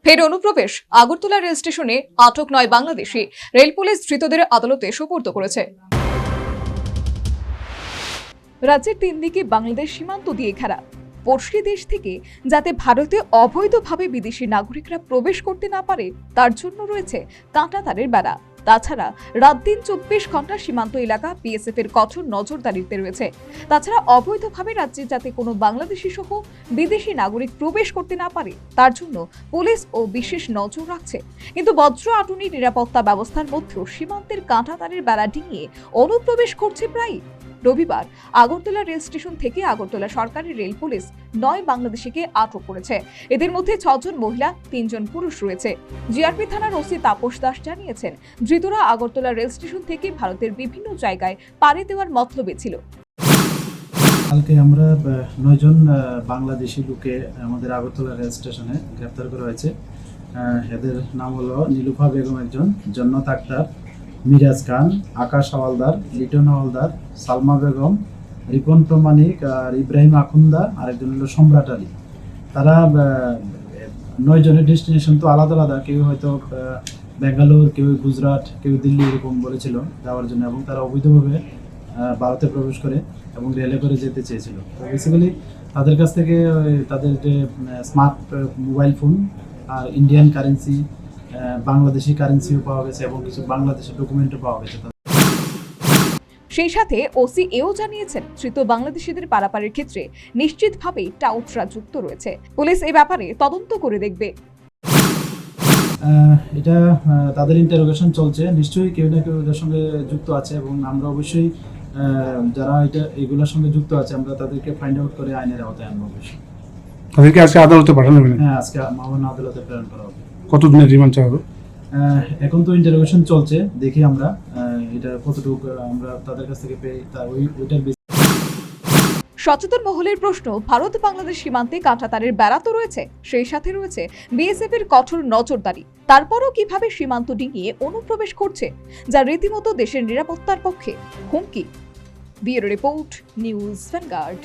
ফের অনুপ্রবেশ। আগরতলা রেল স্টেশনে আটক 9 বাংলাদেশি। রেল পুলিশ ধৃতদের আদালতে সোপর্দ করেছে। রাজ্যের 3 দিকে বাংলাদেশ সীমান্ত দিয়ে ঘেরা। পড়শি দেশ থেকে যাতে ভারতে অবৈধভাবে বিদেশি নাগরিকরা প্রবেশ করতে না পারে তার জন্য রয়েছে কাঁটাতারের বেড়া। তাছাড়া রাত দিন 24 ঘন্টা সীমান্ত এলাকা বিএসএফ এর কঠোর নজরদারিতে রয়েছে। তাছাড়া অবৈধভাবে রাজ্যে যাতে কোনো বাংলাদেশি সহ বিদেশি নাগরিক প্রবেশ করতে না পারে তার জন্য পুলিশ ও বিশেষ নজর রাখছে। কিন্তু বজ্র আটুনি নিরাপত্তা ব্যবস্থার মধ্যেও সীমান্তের কাঁটাতারের বেড়া ডিঙিয়ে অনুপ্রবেশ করছে প্রায়। রবিবার আগরতলা রেল স্টেশন থেকে আগরতলা সরকারি রেল পুলিশ 9 বাংলাদেশিকে আটক করেছে। এদের মধ্যে 6 জন মহিলা, 3 জন পুরুষ রয়েছে। জিআরপি থানার ওসি তাপস দাস জানিয়েছেন, ধৃতরা আগরতলা রেল স্টেশন থেকে ভারতের বিভিন্ন জায়গায় পাড়ি দেওয়ার মতলবে ছিল। কালকে আমরা 9 জন বাংলাদেশি লোককে আমাদের আগরতলা রেল স্টেশনে গ্রেফতার করা হয়েছে। এদের নাম হলো নীলুফা বেগম একজন, জন্নত আক্তার, মিরাজ খান, আকাশ হাওয়ালদার, লিটন হাওয়ালদার, সালমা বেগম, রিপন প্রমাণিক আর ইব্রাহিম আখুন্দা, আর একজন হলো সম্রাট আলী। তারা 9 জনের ডেস্টিনেশন তো আলাদা আলাদা, কেউ হয়তো বেঙ্গালোর, কেউ গুজরাট, কেউ দিল্লি এরকম বলেছিল যাওয়ার জন্য, এবং তারা অবৈধভাবে ভারতে প্রবেশ করে এবং রেলে করে যেতে চেয়েছিল। তো বেসিক্যালি তাদের কাছ থেকে তাদের যে স্মার্ট মোবাইল ফোন আর ইন্ডিয়ান কারেন্সি, বাংলাদেশি কারেন্সিও পাওয়া গেছে এবং কিছু বাংলাদেশের ডকুমেন্টও পাওয়া গেছে। সেই সাথে ওসি এও জানিয়েছেন, ধৃত বাংলাদেশিদের পারাপারের ক্ষেত্রে নিশ্চিতভাবেই টাউটরা যুক্ত রয়েছে। পুলিশ এই ব্যাপারে তদন্ত করে দেখবে। এটা তাদের ইন্টারোগেশন চলছে, নিশ্চয়ই কেউ না কেউ এদের সঙ্গে যুক্ত আছে এবং আমরা অবশ্যই যারা এগুলোর সঙ্গে যুক্ত আছে আমরা তাদেরকে ফাইন্ড আউট করে আইনের আওতায় আনবো। অবশ্যই তাদেরকে আজকে আদালতে পাঠানো হবে? হ্যাঁ, আজকে মামলা আদালতে প্রেরণ করা হবে। কতদিনের রিমান্ড চাওয়া হবে? এখন তো ইন্টারোগেশন চলছে, দেখি আমরা এটা কতটুকু আমরা তাদের কাছ থেকে পেয়ে ওইটার। সচেতন মহলের প্রশ্ন, ভারত বাংলাদেশ সীমান্তে কাঁটাতারের বেড়া তো রয়েছে, সেই সাথে রয়েছে বিএসএফ এর কঠোর নজরদারি। তারপরও কিভাবে সীমান্ত ডিঙিয়ে অনুপ্রবেশ করছে, যা রীতিমতো দেশের নিরাপত্তার পক্ষে হুমকি। Bureau report, news vanguard.